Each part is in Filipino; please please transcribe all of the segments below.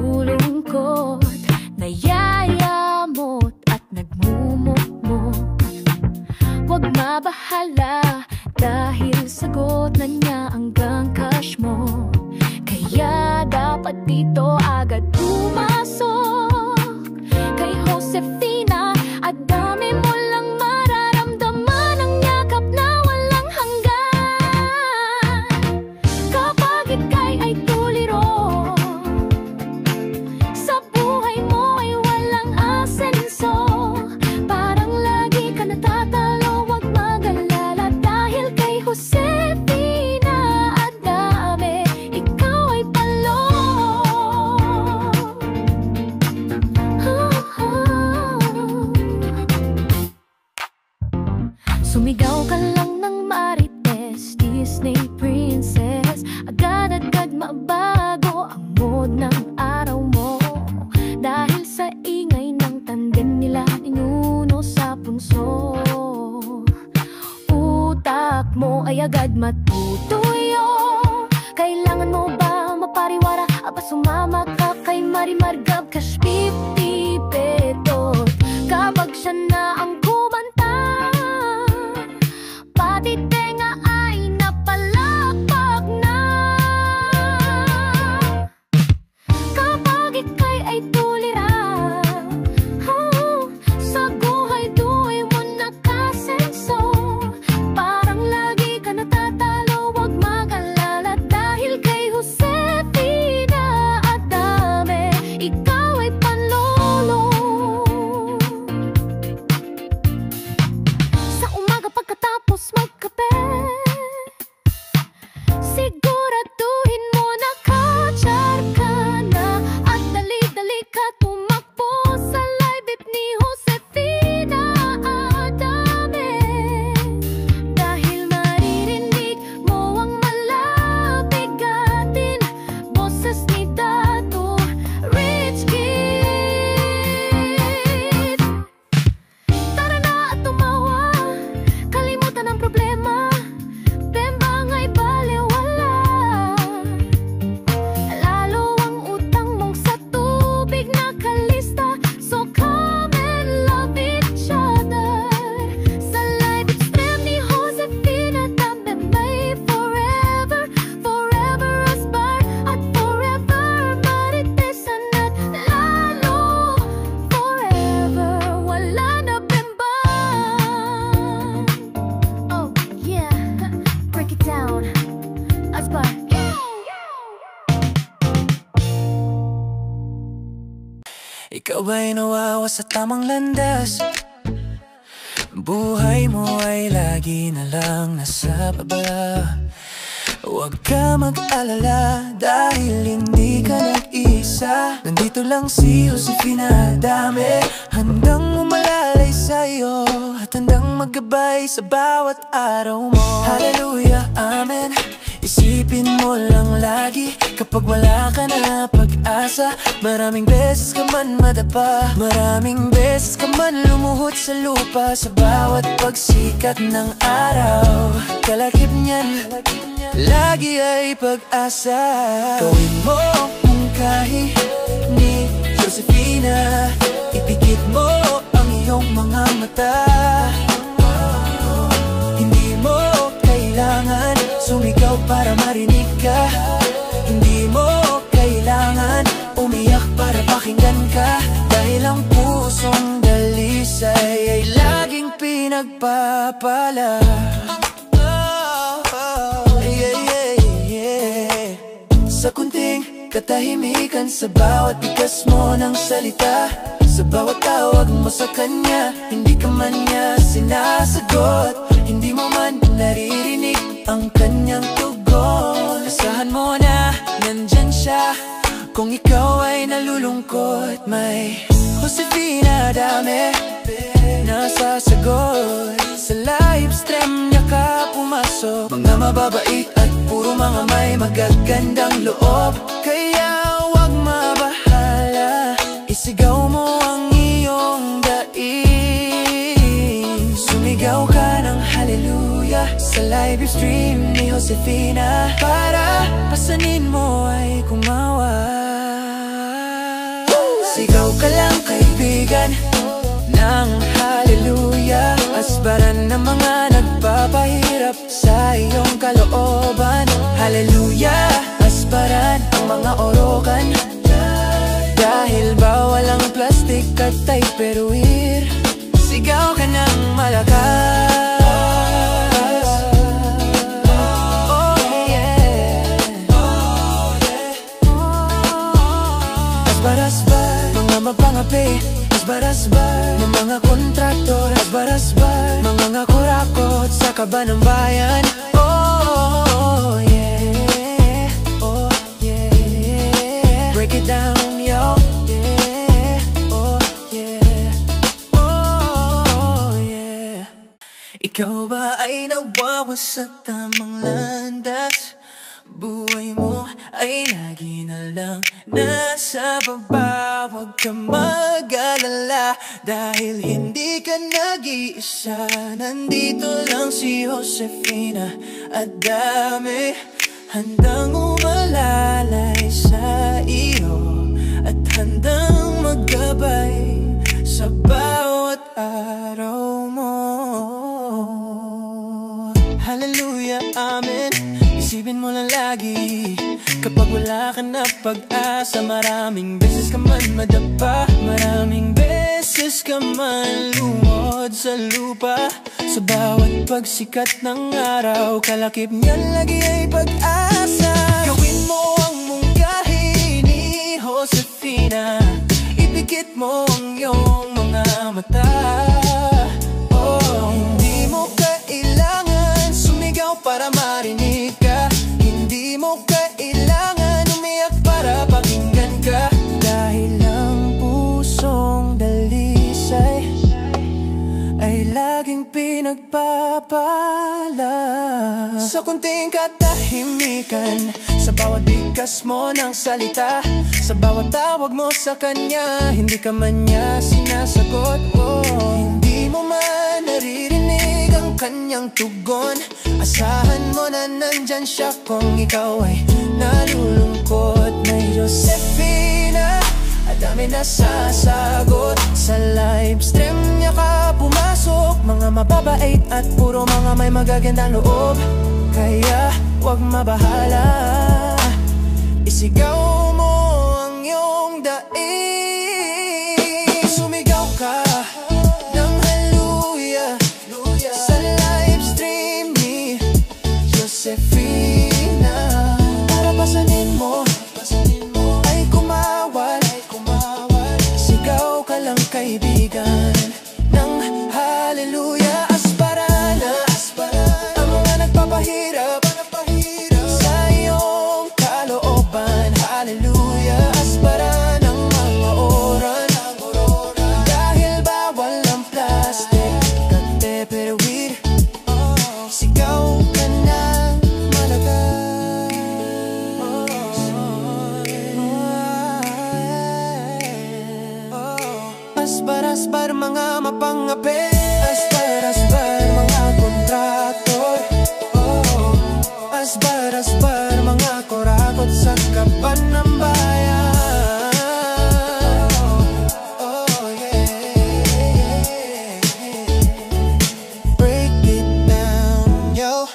nalulungkot, nayayamot at nagmumukmok. Huwag mabahala dahil sagot na niya hanggang cash mo. Kaya dapat dito agad pumasok kay Josefina at dami mo lang mararamdaman ang yakap na walang hanggan. Kapag ika'y ay tuliro, sa buhay mo ay walang asenso. Parang lagi ka natatalo, wag mag-alala dahil kay Josefina at dami, ikaw ay palo. Sumigaw ka lang ng Marites, Disney princess. Agad-agad mabago ang mood ng araw mo dahil sa ingay ng tandem nila ninuno sa punso. Utak mo ay agad matutuyo. Kailangan mo ba mapariwara? Aba sumama ka kay Marimar Gab Cash 50 petot. Kapag siya na ang kumanta, pati tenga ay napalakpak na. Kapag ika'y ay tulira, sa guhay-duhay mo nakasenso. Parang lagi ka natatalo, wag mag-alala dahil kay Josefina at dami, ikaw ay panlolo. Sa umaga pagkatapos magkape, siguraduhin mo na ka-char ka na at dali-dali ka tumakbo sa live beat ni Josefina at dami. Dahil maririnig mo ang malabigatin boses ni Dato Rich Kid. Tara na at tumawa, kalimutan ang problema, bembang ay balewala. Lalo ang utang mong sa tubig nakalista, so come and love each other. Sa live stream ni Josefina Tambe may forever, forever Asbar at forever Maritesan at lalo forever wala na bembang. Oh yeah, break it down, Asbar. Ikaw ba'y nawawa sa tamang landas? Buhay mo ay lagi na lang nasa baba. Huwag ka mag-alala dahil hindi ka nag-iisa. Nandito lang si Josefina Adame, handang umalalay sa'yo at handang maggabay sa bawat araw mo. Hallelujah, amen. Isipin mo lang lagi kapag wala ka na pag-asa. Maraming beses ka man madapa, maraming beses ka man lumuhod sa lupa. Sa bawat pagsikat ng araw, kalakip niyan lagi ay pag-asa. Gawin mo mungkahi ni Josefina, ipikit mo ang iyong mga mata. Hindi mo kailangan sumigaw para marinig ka. Hindi mo kailangan umiyak para pakinggan ka. Dahil ang pusong dalisay ay laging pinagpapala. Sa kunting katahimikan, sa bawat bigkas mo ng salita, sa bawat tawag mo sa kanya, hindi ka man niya sinasagot. Hindi mo man naririnig ang kanyang tugon. Asahan mo na nandyan siya kung ikaw ay nalulungkot. May Josefina Adame nasasagot. Sa live stream niya ka pumasok, mga mababait at puro mga may magagandang loob. Kaya wag mabahala, isigaw mo ang iyong daing. Sumigaw ka ng hallelujah sa live stream ni Josefina para pasanin mo ay kumawa. Sigaw ka lang kaibigan ng hallelujah. Asbaran ng mga nagpapahirap sa iyong kalooban. Hallelujah, asbaran ang mga orokan. Dahil bawal ang plastic at tayperwir. Sigaw ka ng malakas. Oh yeah. Asbar-asbar, mga mapangapi. Asbar-asbar, ng mga kontraktor. Asbar-asbar, mga ngakurakot sa kaba ng bayan. Oh yeah. Oh yeah. Break it down, yo. Yeah. Oh yeah. Oh yeah. Ikaw ba ay nawawa sa tamang landas? Buhay mo ay lagi na lang nasa baba. Huwag ka mag-alala dahil hindi ka nag-iisa. Nandito lang si Josefina at dami handang umalalay sa iyo at handang maggabay sa bawat araw mo. Hallelujah, amen. Isipin mo lang lagi, kapag wala ka na pag-asa, maraming beses ka man madapa, maraming beses ka man lumod sa lupa. Sa bawat pagsikat ng araw, kalakip niyan lagi ay pag-asa. Gawin mo ang mungkahi ni Josefina, ipikit mo ang iyong mga mata. Oh, hindi mo kailangan sumigaw para marinig ka. Hindi mo kailangan umiyak para pakinggan ka. Dahil ang pusong dalisay ay laging pinagpapala. Sa kunting katahimikan, sa bawat bigkas mo ng salita, sa bawat tawag mo sa kanya, hindi ka man niya sinasagot. Oh, hindi mo man naririnig ang kanyang tugon. Asahan mo na nandyan siya kung ikaw ay nalulungkot. May Josefina, dami na sasagot. Sa live stream niya ka pumasok, mga mababait at puro mga may magagandang loob. Kaya wag mabahala, isigaw mo ang iyong daig. Sumigaw ka ng hallelujah sa live stream ni Josefina. Para pasanin mo ay kumawal. Sigaw ka lang kaibigan ng hallelujah. Asparan ang mga nagpapahirap sa iyong kalooban. Hallelujah. Asparan ang mga oran, dahil bawal ang plastic at tupperware. Sigaw ka ng malakas. Asbar-asbar mga mapangapi. Asbar-asbar mga kontraktor. Asbar-asbar mga kurakot sa kaban ng bayan. Oh yeah. Break it down, yo.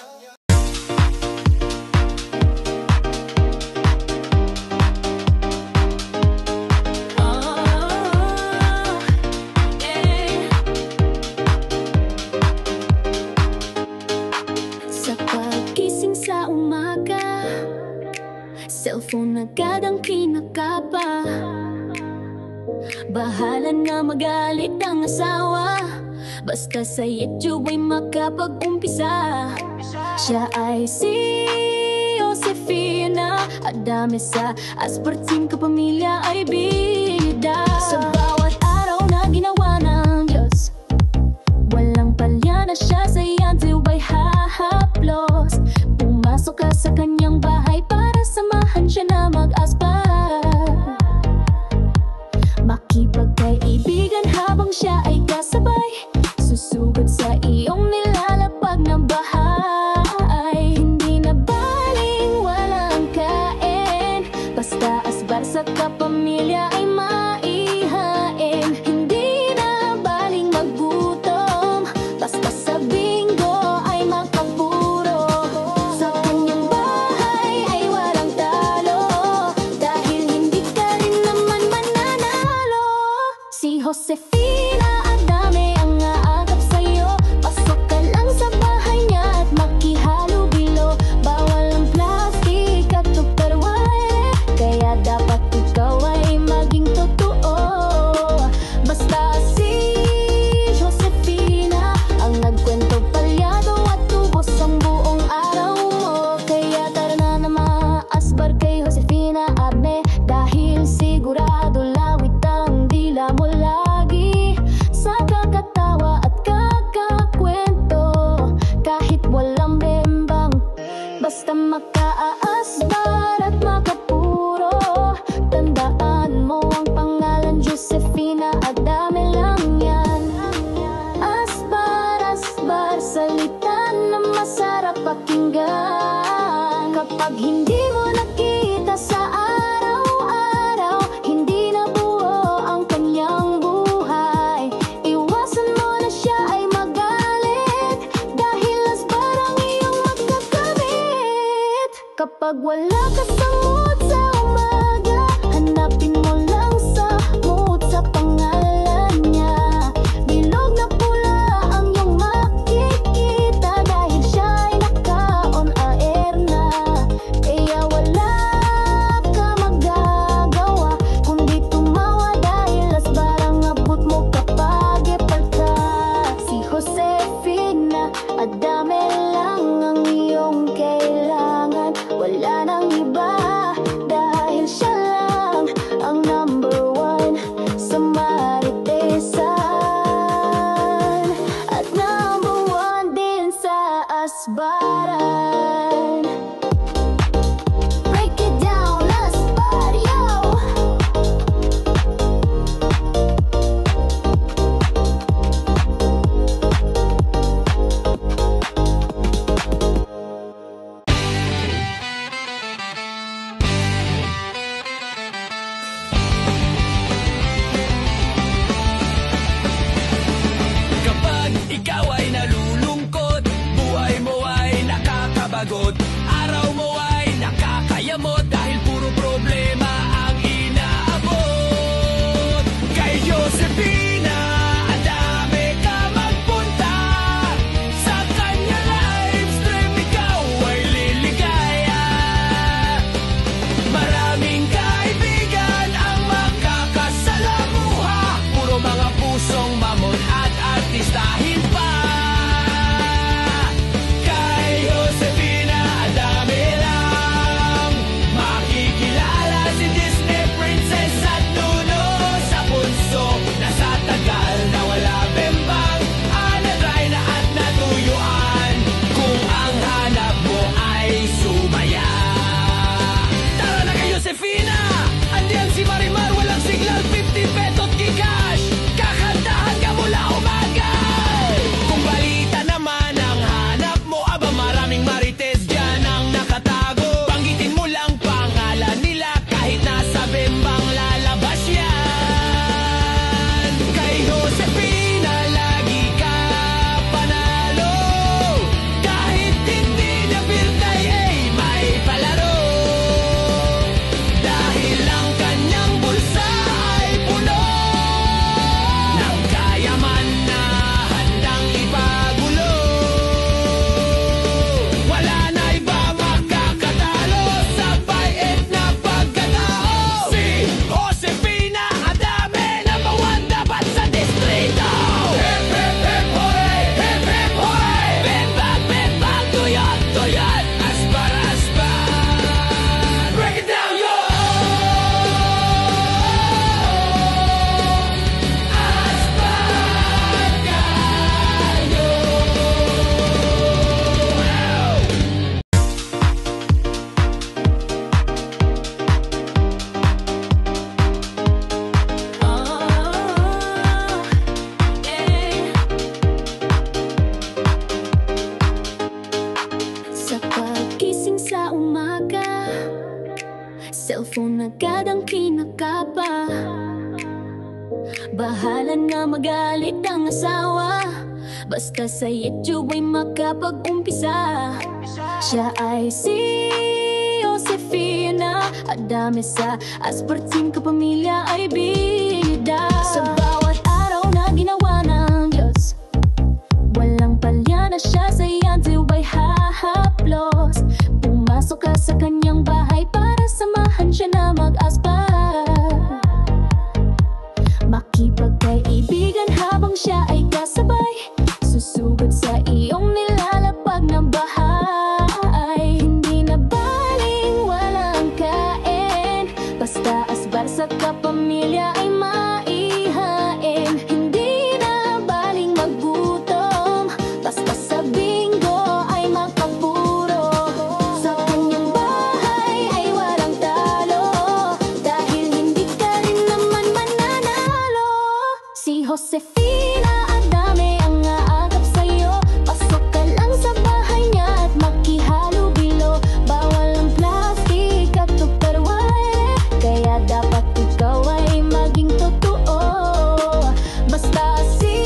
Sa pagkising sa umaga, cellphone agad ang kinakapa. Bahala na magalit ang asawa, basta sa YouTube ay makapag-umpisa. Siya ay si Josefina, at dami sa asparting kapamilya ay bida. Sa bawat araw na ginawa ng Diyos, walang palya na siya sa YouTube ay hahaplos. Pumasok ka sa kanyang bahay para samahan siya na mag-asbar. Makipagkaibigan habang siya ay kasabay, susugod sa iyong nilalapag na bahay. Hindi na baling walang kain, basta asbar sa kapamilya ay mai. Josefina Adame ang aakap sa'yo. Pasok ka lang sa bahay niya at makihalubilo. Bawal ang plastic at tupperware, kaya dapat ikaw ay maging totoo. Basta si Josefina ang nagkwento palyado at tubos ang buong araw mo. Kaya tara na maasbar kay Josefina Adame, dahil sigurado lawit ang dila mo lagi sa kakatawa at kakakwento. Kahit walang bembang, basta makaasbar at makapuro. Tandaan mo ang pangalan Josefina Adame lang yan. Asbar, asbar, salita na masarap pakinggan. Kapag hindi mo nakita sa araw-araw, hindi na buo ang kanyang buhay. Iwasan mo na siya ay magalit, dahil asbar ang iyong magkakamit. Kapag wala ka sa mood sa umaga, hanapin mo lang sa mood sa pangalan niya. Bilog na pula ang iyong makikita, dahil siya ay naka-on air na. Kaya wala ka magagawa kundi tumawa, dahil asbar ang abot mo kapag epal ka. Si Josefina Adame lang ang iyong kailangan, wala nang iba, dahil siya lang ang number one sa maritesan, at number one din sa asbaran. Break it down, asbar, yo! Kapag ikaw ay nalulungkot, buhay mo ay nakakabagot, araw mo ay nakakayamot, dahil puro problema ang inaabot. Kay Josefina Adame ka magpunta, sa kanya live stream ikaw ay liligaya. Maraming kaibigan ang makakasalamuha, puro mga pusong mamon at artistahin pa. Kay Josefina Adame lang makikilala si Disney Princess at Nuno sa punso, na sa tagal na wala bembang, na-dry na at natuyuan. Kung ang hanap mo ay sumaya, tara na kay Josefina! Andiyan si Marimar, walang signal, 50 petot Gcash. Kakantahan ka mula umaga. Kung balita naman ang hanap mo, aba maraming marites dyan ang nakatago. Banggitin mo lang pangalan nila, kahit nasa bembang lalabas yan. Kay Josefina lagi ka panalo, kahit hindi na birthday ay may palaro. Dahil ang kanyang bulsa ay puno ng kayaman na handang ipagulo. Wala na iba makakatalo sa bait na pagkatao. Si Josefina Adame, number one dapat sa distrito. Hip hip hip hooray, hip hip hooray. Bembang, tuyot, tuyot, asbar, asbar. Break it down, yo! Asbar kayo. Sa pagkising sa umaga, cellphone agad ang kinakapa. Bahala na magalit ang asawa, basta sa YouTube ay makapag-umpisa. Siya ay si Josefina Adame, sa asparting kapamilya ay bida. Sa bawat Pumasok ka sa kanyang bahay para samahan siya na mag-asbar. Makipagkaibigan habang siya ay kasabay, susugod sa iyong nilalapag na bahay. Hindi na baling walang kain, basta asbar sa kapamilya ay maihain. Hindi na baling magutom, basta sa bingo ay makapuro. Sa kanyang bahay ay walang talo, dahil hindi ka rin naman mananalo. Si Josefina Adame ang aagap sa'yo. Pasok ka lang sa bahay niya at makihalubilo. Bawal ang plastic at tupperware, kaya dapat ikaw ay maging totoo. Basta si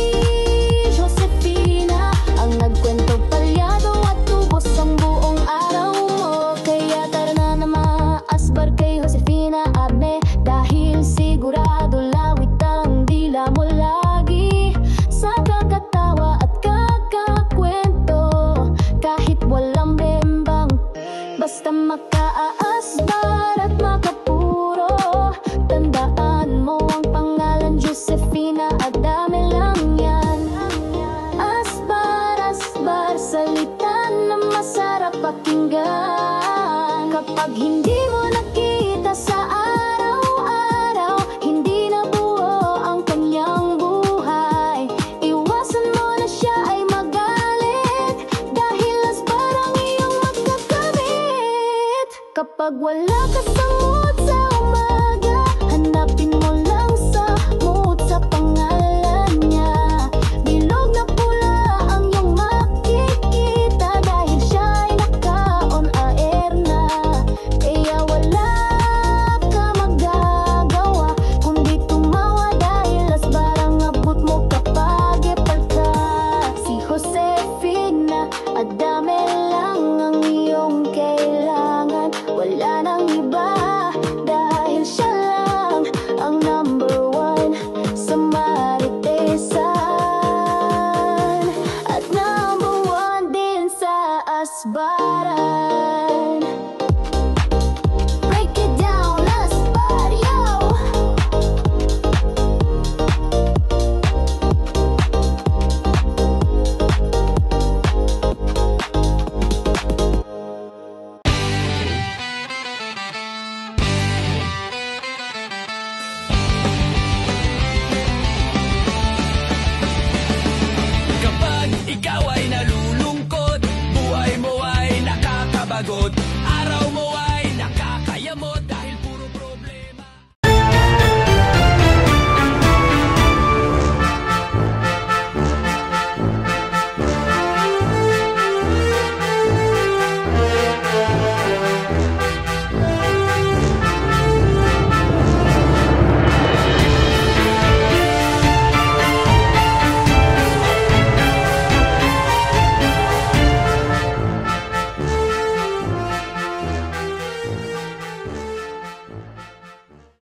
Josefina ang nagkwento, palyado at tubos ang buong araw mo. Kaya tara na na maasbar kay Josefina Adame, dahil sigurado lawit ang dila mo lagi sa kakatawa at kakakwento. Kahit walang bembang, basta makaaasbar at makapuro. Tandaan mo ang pangalan, Josefina Adame lang yan. Asbar, asbar, salita na masarap pakinggan. Kapag hindi mo nakita sa araw-araw, hindi na buo ang kanyang buhay. Iwasan mo na siya ay magalit, dahil asbar ang iyong magkakamit. Kapag wala ka sa